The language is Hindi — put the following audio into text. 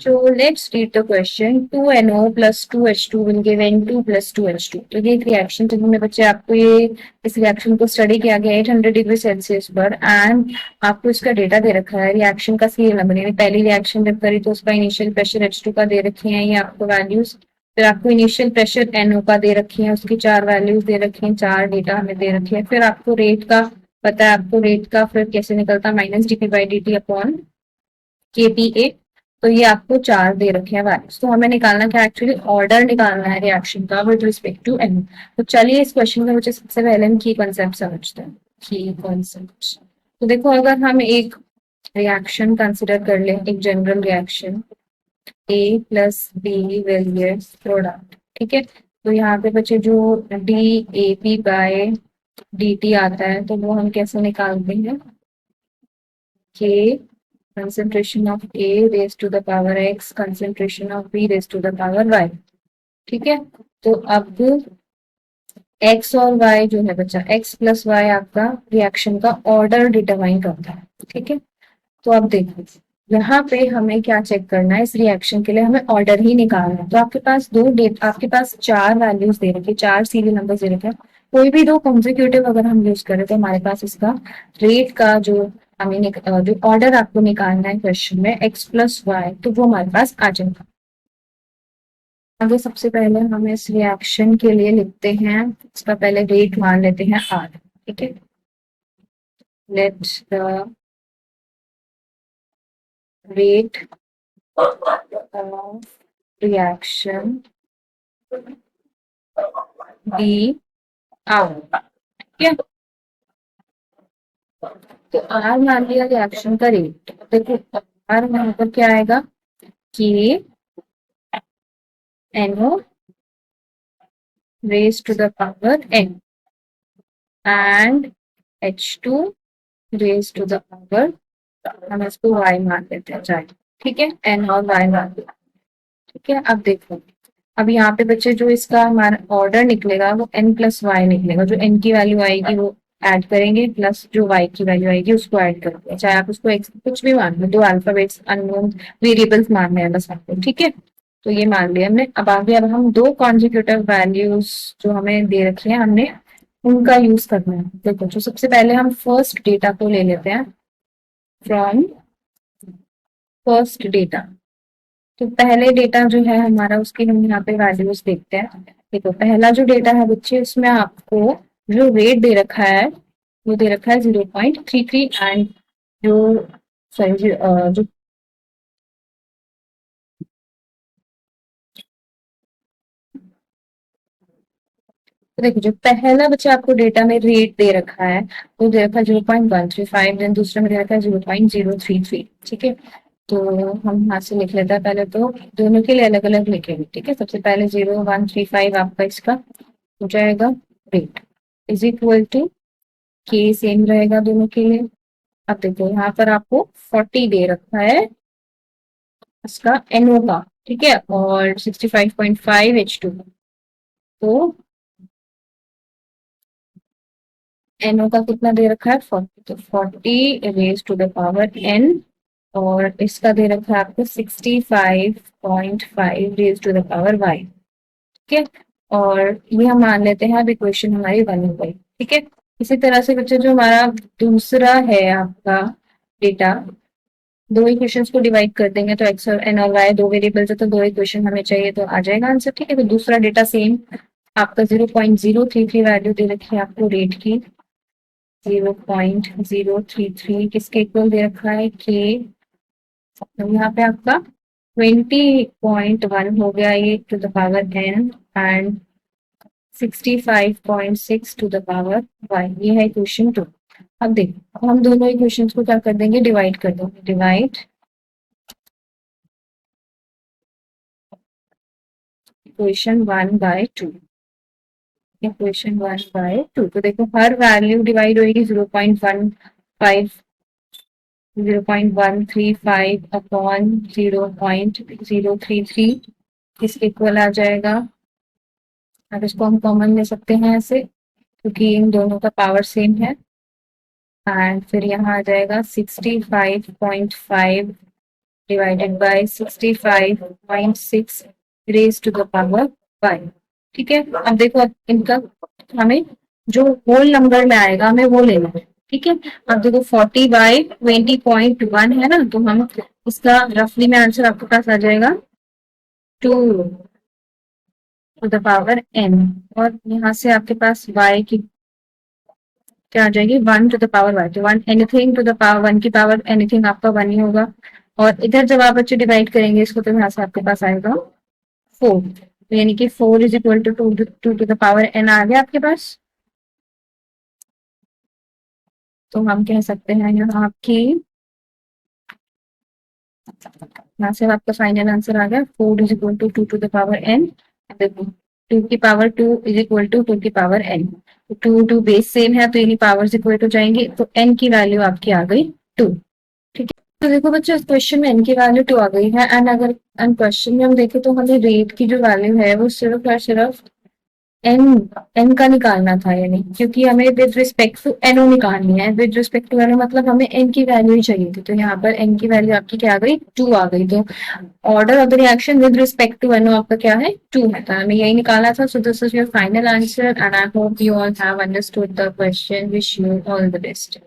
So let's read the question. 2NO plus 2H2 will give N2 plus 2H2. तो ये एक रिएक्शन जिसमें बच्चे आपको ये इस रिएक्शन को स्टडी किया गया 800 डिग्री सेल्सियस पर एंड आपको इसका डेटा दे रखा है रिएक्शन का सीरियल नंबर यानी पहली रिएक्शन जब करी तो उसका इनिशियल प्रेशर H2 का दे रखी है ये आपको वैल्यूज, फिर आपको इनिशियल प्रेशर NO का दे रखी है, उसकी 4 वैल्यूज दे रखी हैं, 4 डेटा हमें दे रखी है, फिर आपको रेट का पता है, आपको रेट का फिर कैसे निकलता है माइनस dp/dt अपॉन KPA। तो ये आपको 4 दे रखे हैं वैल्यूज, तो हमें निकालना क्या एक्चुअली ऑर्डर निकालना है रिएक्शन का विद रिस्पेक्ट टू एन। तो चलिए इस क्वेश्चन में मुझे सबसे पहले हम की कॉन्सेप्ट समझते हैं। की कॉन्सेप्ट तो देखो, अगर हम एक रिएक्शन कंसिडर कर ले, एक general reaction A plus B will give product, ठीक है। तो यहाँ पे बच्चे जो DAP/dt आता है तो वो हम कैसे निकालते हैं, K concentration of A raised to the power X concentration of B raised to the power Y, ठीक है। तो अब X और Y जो है बच्चा, X प्लस Y आपका रिएक्शन का ऑर्डर डिटरमाइन करता है, ठीक है। तो अब देखो यहाँ पे हमें क्या चेक करना है, इस रिएक्शन के लिए हमें ऑर्डर ही निकालना है। तो आपके पास दो डेट, आपके पास 4 वैल्यूज दे रखे, 4 सीरियल नंबर दे रखे हैं, कोई भी दो कॉन्जिक्यूटिव अगर हम यूज करें तो हमारे पास इसका रेट का जो हमें जो ऑर्डर आपको निकालना है क्वेश्चन में X प्लस वाई, तो वो हमारे पास आ जाएगा। आगे सबसे पहले हम इस रिएक्शन के लिए लिखते हैं, इसका पहले रेट मान लेते हैं R, ठीक है। Let the rate of reaction be R, ठीक है। तो R मान लिया रिएक्शन का रेट, देखो R वहां पर क्या आएगा कि NO raised to the power N and H2 raised to the power, हम इसको Y मान लेते हैं चाहे, ठीक है, N और Y मान लेते हैं, ठीक है। अब देखो, अब यहाँ पे बच्चे जो इसका हमारा ऑर्डर निकलेगा वो N प्लस वाई निकलेगा, जो N की वैल्यू आएगी वो ऐड करेंगे प्लस जो Y की वैल्यू आएगी उसको ऐड करेंगे, चाहे आप उसको X कुछ भी मान लो, दो अल्फाबेट्स अननोन वेरिएबल्स मानने हैं बस आपको, ठीक है। तो ये मान लिया हमने। अब आगे अब हम दो कॉन्जिक्यूटिव वैल्यूज जो हमें दे रखी है हमने उनका यूज करना है। देखो, जो सबसे पहले हम फर्स्ट डेटा को ले लेते हैं फ्रॉम फर्स्ट डेटा। तो पहले डेटा जो है हमारा, उसकी हम यहाँ पे वैल्यूज देखते हैं। देखो पहला जो डेटा है बच्चे, उसमें आपको जो रेट दे रखा है वो दे रखा है 0.33 एंड जो सॉरी जो तो देखो जो पहला बच्चा आपको डेटा में रेट दे रखा है वो दे रखा है 0.135, देन दूसरे में दे रखा है 0.033, ठीक है। तो हम यहाँ से लिख लेते हैं, पहले तो दोनों के लिए अलग अलग लिखेंगे, ठीक है। सबसे पहले 0.135 आपका इसका हो जाएगा रेट इज इक्वल टू के, सेम रहेगा दोनों के लिए। अब देखो यहाँ पर आपको 40 दे रखा है इसका एनओ का, ठीक है, और 65.5 H2, तो एनओ का कितना दे रखा है 40, तो 40 raise to the power N, और इसका दे रखा है आपको 65.5 raise to the power Y, ठीक है। और ये हम मान लेते हैं अब इक्वेशन हमारी बन गई, ठीक है। इसी तरह से बच्चे जो हमारा दूसरा है आपका डेटा, दो इक्वेशंस को डिवाइड कर देंगे तो एक्स और एन और वाई दो वेरिएबल्स है, तो दो इक्वेशन हमें चाहिए तो आ जाएगा आंसर, ठीक है। तो दूसरा डेटा सेम आपका 0.033 वैल्यू दे रखी है आपको रेट की, 0.033 किसके इक्वल दे रखा है के, तो यहाँ पे आपका 20.1 हो गया ये to the power N and 65.6 to the power Y, ये है इक्वेशन 2। अब देखो, अब हम दोनों इक्वेशंस को क्या कर देंगे, डिवाइड कर देंगे, डिवाइड इक्वेशन 1/2, इक्वेशन 1/2। तो देखो हर वैल्यू डिवाइड होगी 0.135 अपॉन 0.033 इसके इक्वल आ जाएगा। अब इसको हम कॉमन ले सकते हैं ऐसे, क्योंकि इन दोनों का पावर सेम है, एंड फिर यहाँ आ जाएगा 65.5 divided by 65.6 raise to the power 5। ठीक है, अब देखो इनका हमें जो होल नंबर में आएगा हमें वो लेना है। ठीक है, अब देखो 40/20.1 है ना, तो हम इसका रफली में आंसर आपके पास आ जाएगा 2 टू द पावर n, और यहाँ से आपके पास y की क्या आ जाएगी 1 टू द पावर y, तो 1 एनीथिंग टू द पावर 1 की पावर एनीथिंग आपका 1 ही होगा। और इधर जब आप बच्चे डिवाइड करेंगे इसको तो यहाँ से आपके पास आएगा 4, तो यानी कि 4 is equal to 2 to the power n आ गया आपके पास। तो हम कह सकते हैं यहाँ आपकी यहाँ से आपका फाइनल आंसर आ गया 4 is equal to 2 to the power n। देखो 2 की पावर 2 इज इक्वल टू 2 की पावर n, तो 2 बेस सेम है तो इन्हीं पावर्स इक्वल टू जाएंगे, तो n की वैल्यू आपकी आ गई 2। ठीक है, तो देखो बच्चों इस क्वेश्चन में n की वैल्यू 2 आ गई है, एंड अगर क्वेश्चन में हम देखें तो हमें रेट की जो वैल्यू है वो सिर्फ और सिर्फ एन एन का निकालना था, यानी क्योंकि हमें विद रिस्पेक्ट टू एनओ निकालनी है, विद रिस्पेक्ट टू एनओ मतलब हमें एन की वैल्यू ही चाहिए थी, तो यहाँ पर एन की वैल्यू आपकी क्या आ गई 2 आ गई। तो order of the reaction with respect to NO आपका क्या है 2 है, तो हमें यही निकाला था। So this is your final answer and I hope you all have understood the question. Wish you all the best.